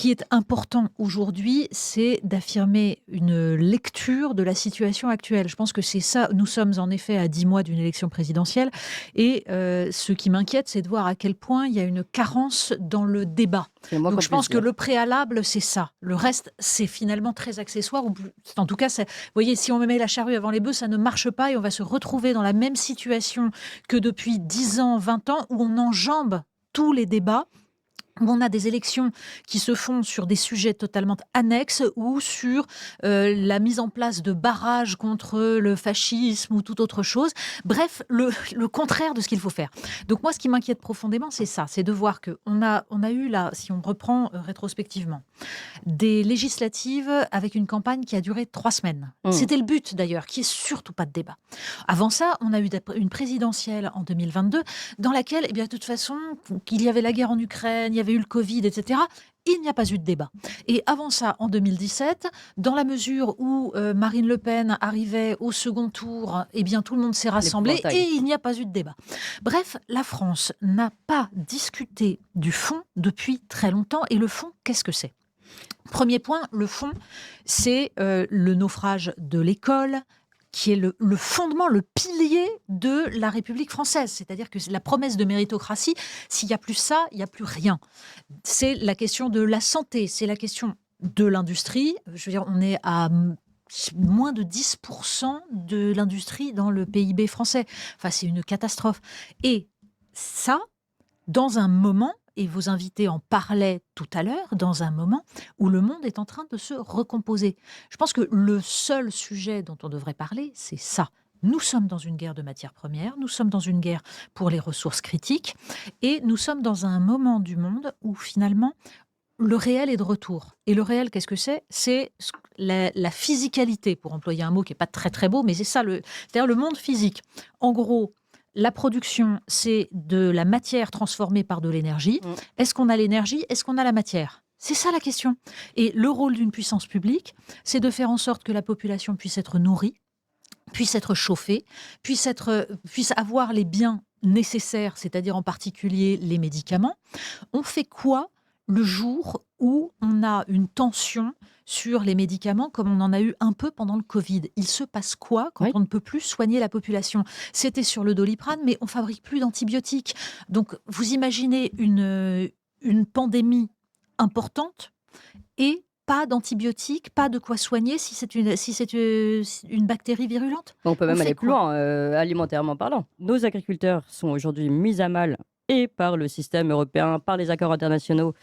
qui est important aujourd'hui, c'est d'affirmer une lecture de la situation actuelle. Je pense que c'est ça. Nous sommes en effet à 10 mois d'une élection présidentielle et ce qui m'inquiète, c'est de voir à quel point il y a une carence dans le débat. C'est le moins Donc qu'on je puisse pense que dire. le préalable, c'est ça. Le reste, c'est finalement très accessoire. En tout cas, vous voyez, si on met la charrue avant les bœufs, ça ne marche pas et on va se retrouver dans la même situation que depuis 10 ans, 20 ans, où on enjambe tous les débats, où on a des élections qui se font sur des sujets totalement annexes ou sur la mise en place de barrages contre le fascisme ou toute autre chose. Bref, le contraire de ce qu'il faut faire. Donc moi, ce qui m'inquiète profondément, c'est ça, c'est de voir qu'on a eu là, si on reprend rétrospectivement, des législatives avec une campagne qui a duré 3 semaines. Mmh. C'était le but d'ailleurs, qui est surtout pas de débat. Avant ça, on a eu une présidentielle en 2022 dans laquelle, eh bien, de toute façon, qu'il y avait la guerre en Ukraine, il y avait eu le Covid, etc. Il n'y a pas eu de débat. Et avant ça, en 2017, dans la mesure où Marine Le Pen arrivait au second tour, eh bien, tout le monde s'est rassemblé et L'épouvantail. il n'y a pas eu de débat. Bref, la France n'a pas discuté du fond depuis très longtemps. Et le fond, qu'est-ce que c'est ? Premier point, le fond, c'est le naufrage de l'école, qui est le fondement, le pilier de la République française. C'est-à-dire que c'est la promesse de méritocratie. S'il n'y a plus ça, il n'y a plus rien. C'est la question de la santé, c'est la question de l'industrie. Je veux dire, on est à moins de 10% de l'industrie dans le PIB français. Enfin, c'est une catastrophe. Et ça, dans un moment, et vos invités en parlaient tout à l'heure, dans un moment où le monde est en train de se recomposer. Je pense que le seul sujet dont on devrait parler, c'est ça. Nous sommes dans une guerre de matières premières, nous sommes dans une guerre pour les ressources critiques, et nous sommes dans un moment du monde où finalement le réel est de retour. Et le réel, qu'est-ce que c'est ? C'est la physicalité, pour employer un mot qui n'est pas très très beau, mais c'est ça, c'est-à-dire le monde physique. En gros, la production, c'est de la matière transformée par de l'énergie. Mmh. Est-ce qu'on a l'énergie ? Est-ce qu'on a la matière ? C'est ça la question. Et le rôle d'une puissance publique, c'est de faire en sorte que la population puisse être nourrie, puisse être chauffée, puisse avoir les biens nécessaires, c'est-à-dire en particulier les médicaments. On fait quoi le jour où on a une tension sur les médicaments, comme on en a eu un peu pendant le Covid? Il se passe quoi quand Oui. on ne peut plus soigner la population? C'était sur le Doliprane, mais on fabrique plus d'antibiotiques. Donc, vous imaginez une pandémie importante et pas d'antibiotiques, pas de quoi soigner si c'est une bactérie virulente. On peut On même fait aller plus quoi? loin, alimentairement parlant. Nos agriculteurs sont aujourd'hui mis à mal et par le système européen, par les accords internationaux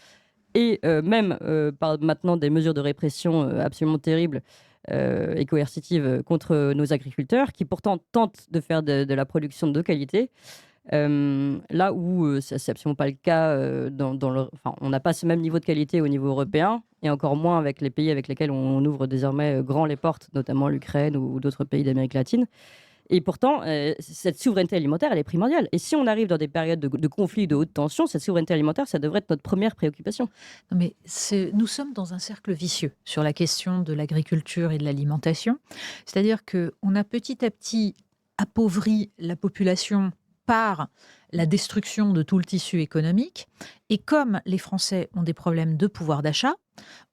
et même par maintenant des mesures de répression absolument terribles et coercitives contre nos agriculteurs qui pourtant tentent de faire de la production de qualité. Là où c'est absolument pas le cas, enfin, on n'a pas ce même niveau de qualité au niveau européen et encore moins avec les pays avec lesquels on ouvre désormais grand les portes, notamment l'Ukraine ou d'autres pays d'Amérique latine. Et pourtant, cette souveraineté alimentaire, elle est primordiale. Et si on arrive dans des périodes de conflits, de haute tension, cette souveraineté alimentaire, ça devrait être notre première préoccupation. Non, mais nous sommes dans un cercle vicieux sur la question de l'agriculture et de l'alimentation. C'est-à-dire qu'on a petit à petit appauvri la population par la destruction de tout le tissu économique. Et comme les Français ont des problèmes de pouvoir d'achat,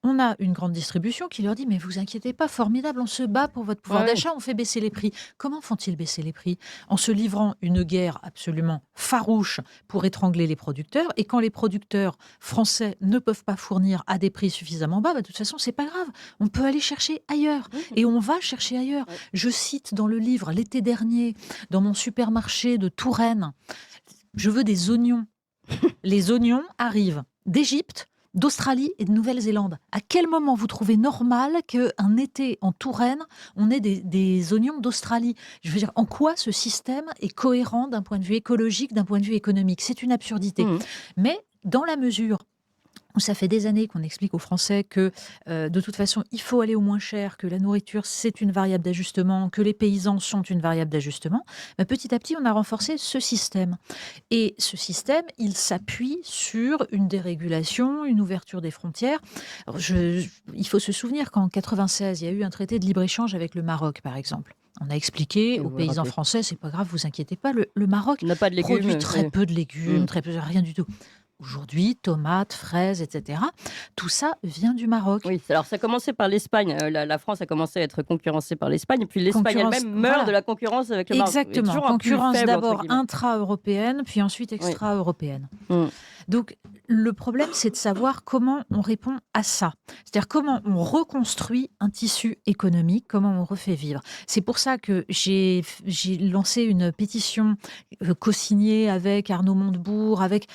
on a une grande distribution qui leur dit: mais vous inquiétez pas, formidable, on se bat pour votre pouvoir Ouais, ouais. d'achat, on fait baisser les prix. Comment font-ils baisser les prix? En se livrant une guerre absolument farouche pour étrangler les producteurs. Et quand les producteurs français ne peuvent pas fournir à des prix suffisamment bas, de toute façon, c'est pas grave. On peut aller chercher ailleurs. Mmh. Et on va chercher ailleurs. Ouais. Je cite dans le livre, l'été dernier, dans mon supermarché de Touraine, je veux des oignons. Les oignons arrivent d'Égypte, d'Australie et de Nouvelle-Zélande. À quel moment vous trouvez normal qu'un été en Touraine, on ait des oignons d'Australie? Je veux dire, en quoi ce système est cohérent d'un point de vue écologique, d'un point de vue économique? C'est une absurdité. Mmh. Mais dans la mesure où ça fait des années qu'on explique aux Français que de toute façon, il faut aller au moins cher, que la nourriture, c'est une variable d'ajustement, que les paysans sont une variable d'ajustement, petit à petit, on a renforcé ce système. Et ce système, il s'appuie sur une dérégulation, une ouverture des frontières. Alors, il faut se souvenir qu'en 96, il y a eu un traité de libre-échange avec le Maroc, par exemple. On a expliqué Et aux vous le paysans rappelez. français, c'est pas grave, vous inquiétez pas, le Maroc On n'a pas de produit légumes. très peu de légumes, Mmh. très peu, rien du tout. Aujourd'hui, tomates, fraises, etc. Tout ça vient du Maroc. Oui, alors ça a commencé par l'Espagne. La France a commencé à être concurrencée par l'Espagne, et puis l'Espagne Concurrence, elle-même meurt voilà, de la concurrence avec le Maroc. Et exactement. toujours un plus Concurrence faible, entre d'abord guillemets. intra-européenne, puis ensuite Oui. extra-européenne. Mm. Donc, le problème, c'est de savoir comment on répond à ça. C'est-à-dire comment on reconstruit un tissu économique, comment on refait vivre. C'est pour ça que j'ai lancé une pétition co-signée avec Arnaud Montebourg, avec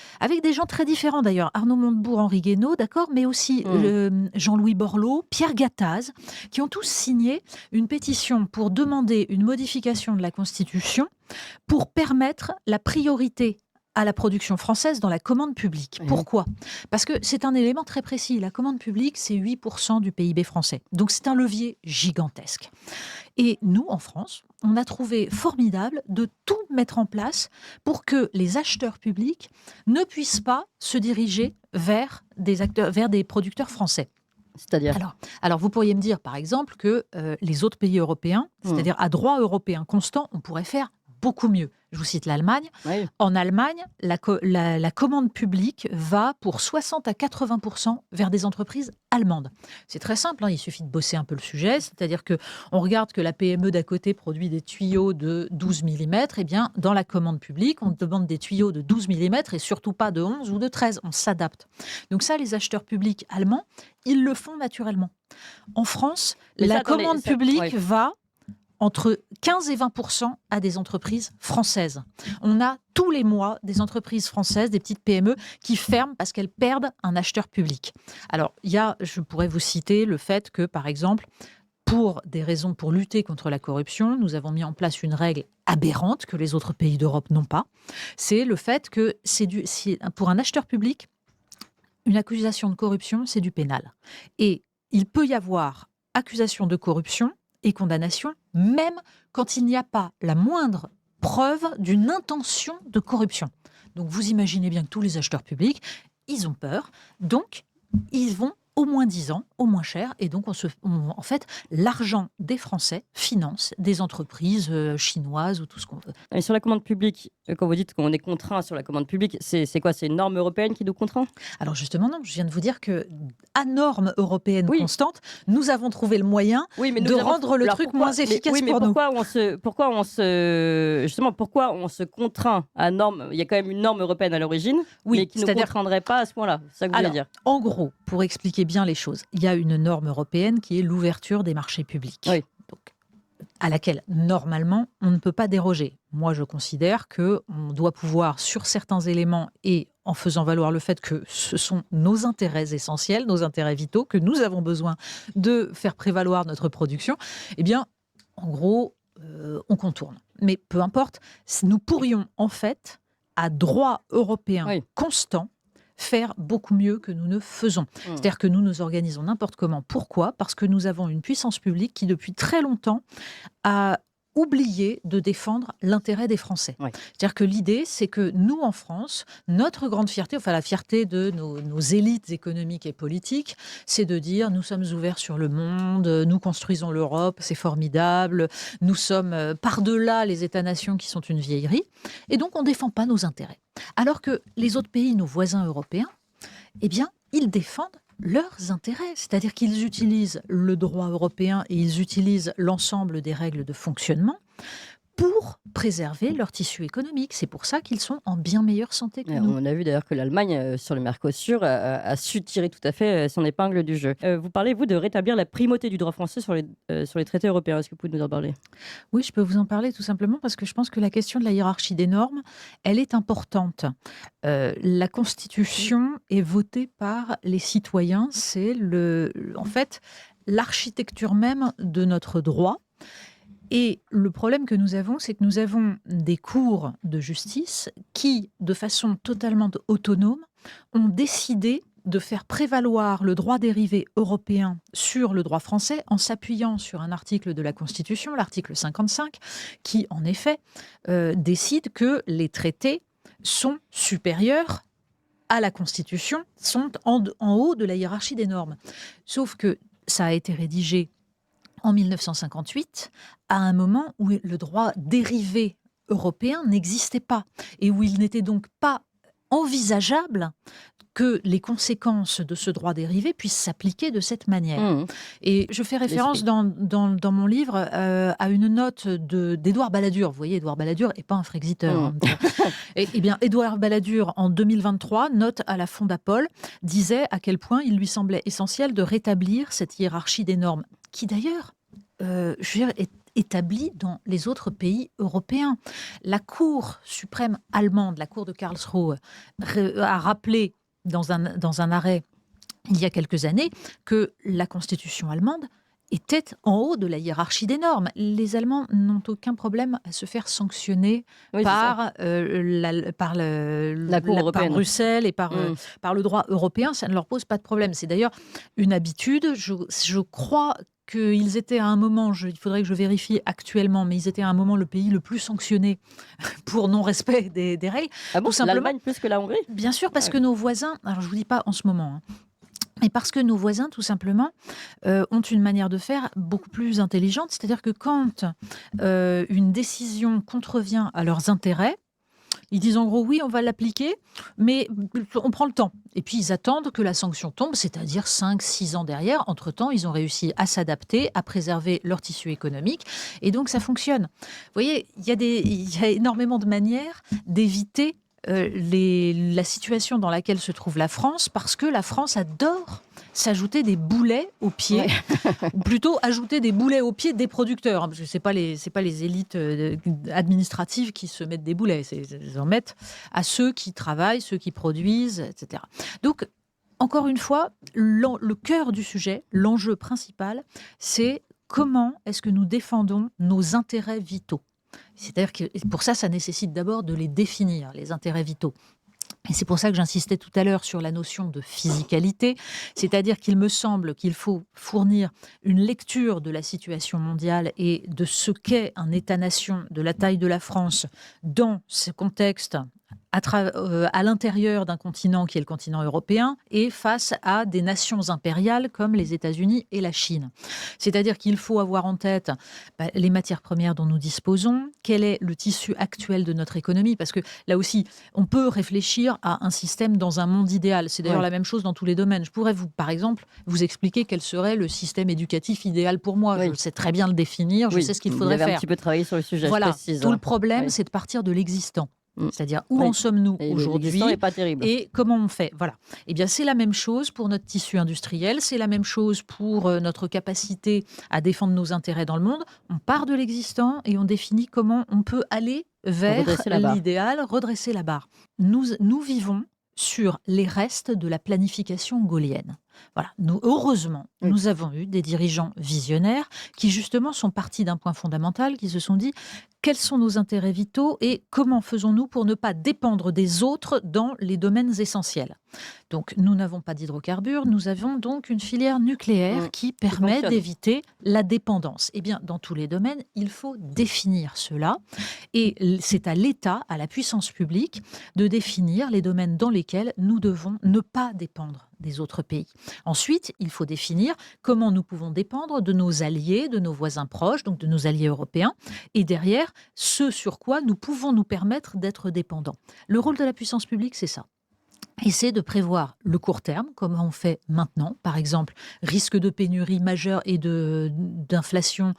des gens très différents d'ailleurs. Arnaud Montebourg, Henri Guénaud, d'accord, mais aussi Jean-Louis Borloo, Pierre Gattaz, qui ont tous signé une pétition pour demander une modification de la Constitution pour permettre la priorité à la production française dans la commande publique. Oui. Pourquoi ? Parce que c'est un élément très précis. La commande publique, c'est 8% du PIB français. Donc c'est un levier gigantesque. Et nous, en France, on a trouvé formidable de tout mettre en place pour que les acheteurs publics ne puissent pas se diriger vers des producteurs français. C'est-à-dire Alors, vous pourriez me dire, par exemple, que les autres pays européens, c'est-à-dire à droit européen constant, on pourrait faire beaucoup mieux. Je vous cite l'Allemagne. Oui. En Allemagne, la commande publique va pour 60 à 80% vers des entreprises allemandes. C'est très simple, il suffit de bosser un peu le sujet, c'est-à-dire qu'on regarde que la PME d'à côté produit des tuyaux de 12 mm, et bien dans la commande publique, on demande des tuyaux de 12 mm et surtout pas de 11 ou de 13, on s'adapte. Donc ça, les acheteurs publics allemands, ils le font naturellement. En France, la commande publique va entre 15 et 20% à des entreprises françaises. On a tous les mois des entreprises françaises, des petites PME, qui ferment parce qu'elles perdent un acheteur public. Alors, je pourrais vous citer le fait que, par exemple, pour lutter contre la corruption, nous avons mis en place une règle aberrante que les autres pays d'Europe n'ont pas. C'est le fait que pour un acheteur public, une accusation de corruption, c'est du pénal. Et il peut y avoir accusation de corruption et condamnation, même quand il n'y a pas la moindre preuve d'une intention de corruption. Donc vous imaginez bien que tous les acheteurs publics, ils ont peur, donc ils vont au moins 10 ans, au moins cher, et donc en fait, l'argent des Français finance des entreprises chinoises ou tout ce qu'on veut. Et sur la commande publique, quand vous dites qu'on est contraint sur la commande publique, c'est quoi? C'est une norme européenne qui nous contraint? Alors justement, non. Je viens de vous dire que, à norme européenne constante, nous avons trouvé le moyen de rendre le truc moins efficace pour nous. Pourquoi on se contraint à norme? Il y a quand même une norme européenne à l'origine, mais qui ne nous contraindrait pas à ce point-là. C'est ça que vous voulez dire? En gros, pour expliquer bien les choses, il y a une norme européenne qui est l'ouverture des marchés publics. Oui. Donc, à laquelle, normalement, on ne peut pas déroger. Moi, je considère qu'on doit pouvoir, sur certains éléments, et en faisant valoir le fait que ce sont nos intérêts essentiels, nos intérêts vitaux, que nous avons besoin de faire prévaloir notre production, eh bien, en gros, on contourne. Mais peu importe, nous pourrions, en fait, à droit européen constant, faire beaucoup mieux que nous ne faisons. C'est-à-dire que nous nous organisons n'importe comment. Pourquoi ? Parce que nous avons une puissance publique qui, depuis très longtemps, a oublié de défendre l'intérêt des Français. C'est-à-dire que l'idée, c'est que nous, en France, notre grande fierté, enfin la fierté de nos élites économiques et politiques, c'est de dire nous sommes ouverts sur le monde, nous construisons l'Europe, c'est formidable, nous sommes par-delà les États-nations qui sont une vieillerie, et donc on ne défend pas nos intérêts. Alors que les autres pays, nos voisins européens, eh bien, ils défendent leurs intérêts. C'est-à-dire qu'ils utilisent le droit européen et ils utilisent l'ensemble des règles de fonctionnement pour préserver leur tissu économique. C'est pour ça qu'ils sont en bien meilleure santé que nous. On a vu d'ailleurs que l'Allemagne, sur le Mercosur, a su tirer tout à fait son épingle du jeu. Vous parlez, vous, de rétablir la primauté du droit français sur les traités européens. Est-ce que vous pouvez nous en parler ? Oui, je peux vous en parler tout simplement parce que je pense que la question de la hiérarchie des normes, elle est importante. La Constitution est votée par les citoyens. C'est en fait l'architecture même de notre droit. Et le problème que nous avons, c'est que nous avons des cours de justice qui, de façon totalement autonome, ont décidé de faire prévaloir le droit dérivé européen sur le droit français en s'appuyant sur un article de la Constitution, l'article 55, qui, en effet, décide que les traités sont supérieurs à la Constitution, sont en haut de la hiérarchie des normes. Sauf que ça a été rédigé en 1958, à un moment où le droit dérivé européen n'existait pas et où il n'était donc pas envisageable que les conséquences de ce droit dérivé puissent s'appliquer de cette manière. Mmh. Et je fais référence dans mon livre à une note d'Édouard Balladur. Vous voyez, Édouard Balladur n'est pas un Frexiteur. Eh bien, Édouard Balladur, en 2023, note à la Fondapol, disait à quel point il lui semblait essentiel de rétablir cette hiérarchie des normes, qui d'ailleurs, je veux dire, est établie dans les autres pays européens. La Cour suprême allemande, la Cour de Karlsruhe, a rappelé dans un arrêt il y a quelques années que la Constitution allemande était en haut de la hiérarchie des normes. Les Allemands n'ont aucun problème à se faire sanctionner par la Cour européenne, par Bruxelles et par le droit européen. Ça ne leur pose pas de problème. C'est d'ailleurs une habitude. Je crois qu'ils étaient à un moment, il faudrait que je vérifie actuellement, mais ils étaient à un moment le pays le plus sanctionné pour non-respect des règles. Ah bon, l'Allemagne plus que la Hongrie ? Bien sûr, parce que nos voisins, alors je ne vous dis pas en ce moment, mais parce que nos voisins, tout simplement, ont une manière de faire beaucoup plus intelligente. C'est-à-dire que quand une décision contrevient à leurs intérêts, ils disent en gros, oui, on va l'appliquer, mais on prend le temps. Et puis, ils attendent que la sanction tombe, c'est-à-dire 5-6 ans derrière. Entre-temps, ils ont réussi à s'adapter, à préserver leur tissu économique. Et donc, ça fonctionne. Vous voyez, il y a énormément de manières d'éviter la situation dans laquelle se trouve la France, parce que la France adore s'ajouter des boulets aux pieds, ou plutôt ajouter des boulets aux pieds des producteurs, parce que c'est pas les élites administratives qui se mettent des boulets, ils en mettent à ceux qui travaillent, ceux qui produisent, etc. Donc, encore une fois, le cœur du sujet, l'enjeu principal, c'est comment est-ce que nous défendons nos intérêts vitaux. C'est-à-dire que pour ça nécessite d'abord de les définir, les intérêts vitaux. Et c'est pour ça que j'insistais tout à l'heure sur la notion de physicalité, c'est-à-dire qu'il me semble qu'il faut fournir une lecture de la situation mondiale et de ce qu'est un État-nation de la taille de la France dans ce contexte à l'intérieur d'un continent qui est le continent européen et face à des nations impériales comme les États-Unis et la Chine. C'est-à-dire qu'il faut avoir en tête les matières premières dont nous disposons, quel est le tissu actuel de notre économie, parce que là aussi, on peut réfléchir à un système dans un monde idéal. C'est d'ailleurs la même chose dans tous les domaines. Je pourrais, par exemple, vous expliquer quel serait le système éducatif idéal pour moi. Je sais très bien le définir, je sais ce qu'il faudrait faire. Vous avez un petit peu travaillé sur le sujet, voilà. Je précise. Tout le problème, c'est de partir de l'existant. C'est-à-dire où en sommes-nous aujourd'hui et comment on fait. Voilà. Eh bien, c'est la même chose pour notre tissu industriel, c'est la même chose pour notre capacité à défendre nos intérêts dans le monde. On part de l'existant et on définit comment on peut aller vers l'idéal, redresser la barre. Nous vivons sur les restes de la planification gaullienne. Voilà. Heureusement, nous avons eu des dirigeants visionnaires qui justement sont partis d'un point fondamental, qui se sont dit quels sont nos intérêts vitaux et comment faisons-nous pour ne pas dépendre des autres dans les domaines essentiels. Donc, nous n'avons pas d'hydrocarbures, nous avons donc une filière nucléaire qui permet d'éviter la dépendance. Eh bien, dans tous les domaines, il faut définir cela et c'est à l'État, à la puissance publique, de définir les domaines dans lesquels nous devons ne pas dépendre des autres pays. Ensuite, il faut définir comment nous pouvons dépendre de nos alliés, de nos voisins proches, donc de nos alliés européens, et derrière, ce sur quoi nous pouvons nous permettre d'être dépendants. Le rôle de la puissance publique, c'est ça. Et c'est de prévoir le court terme, comme on fait maintenant. Par exemple, risque de pénurie majeure et d'inflation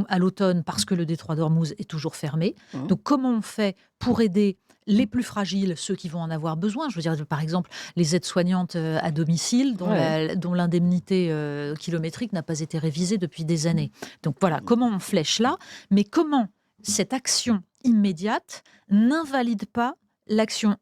à l'automne parce que le détroit d'Ormuz est toujours fermé. Donc, comment on fait pour aider les plus fragiles, ceux qui vont en avoir besoin? Je veux dire, par exemple, les aides-soignantes à domicile, dont l'indemnité kilométrique n'a pas été révisée depuis des années. Donc voilà, comment on flèche là, mais comment cette action immédiate n'invalide pas l'action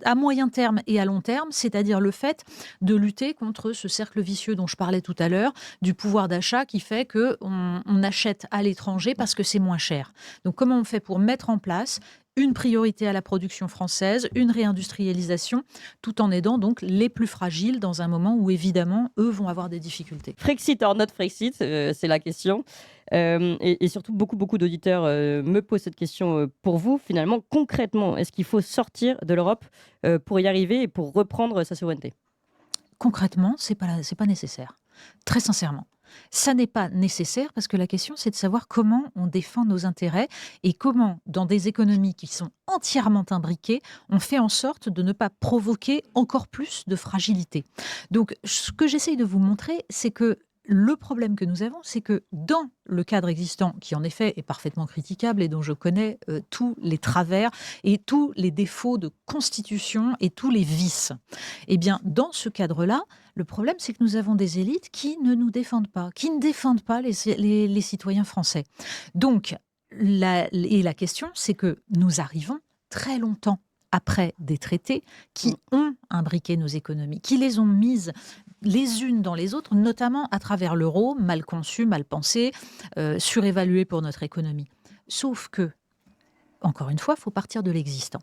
à moyen terme et à long terme, c'est-à-dire le fait de lutter contre ce cercle vicieux dont je parlais tout à l'heure, du pouvoir d'achat qui fait qu'on achète à l'étranger parce que c'est moins cher. Donc comment on fait pour mettre en place une priorité à la production française, une réindustrialisation, tout en aidant donc les plus fragiles dans un moment où évidemment, eux vont avoir des difficultés. Frexit or not Frexit, c'est la question. Et surtout, beaucoup d'auditeurs me posent cette question pour vous. Finalement, concrètement, est-ce qu'il faut sortir de l'Europe pour y arriver et pour reprendre sa souveraineté ? Concrètement, c'est pas nécessaire. Très sincèrement. Ça n'est pas nécessaire parce que la question, c'est de savoir comment on défend nos intérêts et comment, dans des économies qui sont entièrement imbriquées, on fait en sorte de ne pas provoquer encore plus de fragilité. Donc, ce que j'essaye de vous montrer, c'est que le problème que nous avons, c'est que dans le cadre existant, qui en effet est parfaitement critiquable et dont je connais tous les travers et tous les défauts de constitution et tous les vices, eh bien, dans ce cadre-là, le problème, c'est que nous avons des élites qui ne nous défendent pas, qui ne défendent pas les citoyens français. Donc, la question, c'est que nous arrivons très longtemps après des traités qui ont imbriqué nos économies, qui les ont mises les unes dans les autres, notamment à travers l'euro, mal conçu, mal pensé, surévalué pour notre économie. Sauf que, encore une fois, il faut partir de l'existant.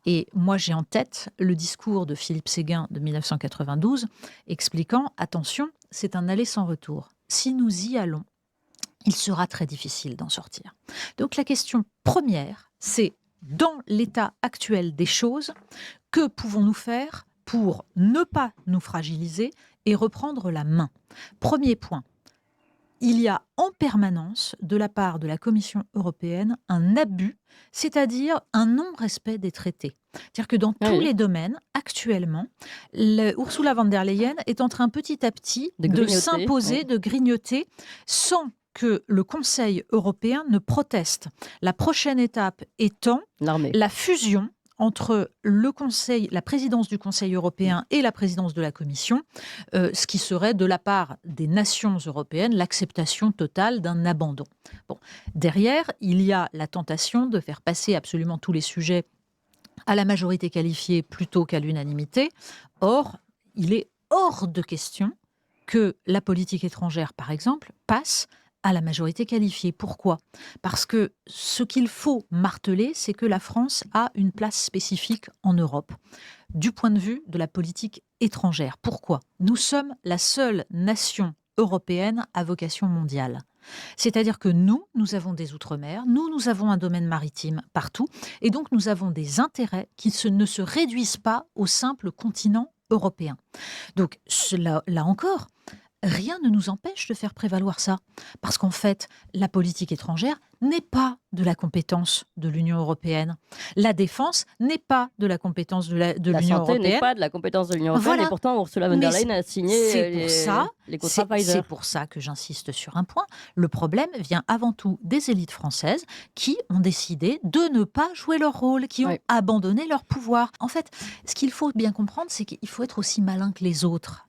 Et moi, j'ai en tête le discours de Philippe Séguin de 1992 expliquant « Attention, c'est un aller sans retour. Si nous y allons, il sera très difficile d'en sortir. » Donc la question première, c'est dans l'état actuel des choses, que pouvons-nous faire pour ne pas nous fragiliser et reprendre la main? Premier point. Il y a en permanence, de la part de la Commission européenne, un abus, c'est-à-dire un non-respect des traités. C'est-à-dire que dans tous les domaines, actuellement, Ursula von der Leyen est en train petit à petit de s'imposer, de grignoter, sans que le Conseil européen ne proteste. La prochaine étape étant la fusion entre la présidence du Conseil européen et la présidence de la Commission, ce qui serait de la part des nations européennes l'acceptation totale d'un abandon. Bon. Derrière, il y a la tentation de faire passer absolument tous les sujets à la majorité qualifiée plutôt qu'à l'unanimité. Or, il est hors de question que la politique étrangère, par exemple, passe à la majorité qualifiée. Pourquoi ? Parce que ce qu'il faut marteler, c'est que la France a une place spécifique en Europe, du point de vue de la politique étrangère. Pourquoi ? Nous sommes la seule nation européenne à vocation mondiale. C'est-à-dire que nous avons des outre-mer, nous avons un domaine maritime partout, et donc nous avons des intérêts qui ne se réduisent pas au simple continent européen. Donc là encore, rien ne nous empêche de faire prévaloir ça. Parce qu'en fait, la politique étrangère n'est pas de la compétence de l'Union européenne. La défense n'est pas de la compétence de l'Union européenne. La santé n'est pas de la compétence de l'Union européenne. Et pourtant, Ursula von der Leyen a signé les contrats Pfizer. C'est pour ça que j'insiste sur un point. Le problème vient avant tout des élites françaises qui ont décidé de ne pas jouer leur rôle, qui ont abandonné leur pouvoir. En fait, ce qu'il faut bien comprendre, c'est qu'il faut être aussi malin que les autres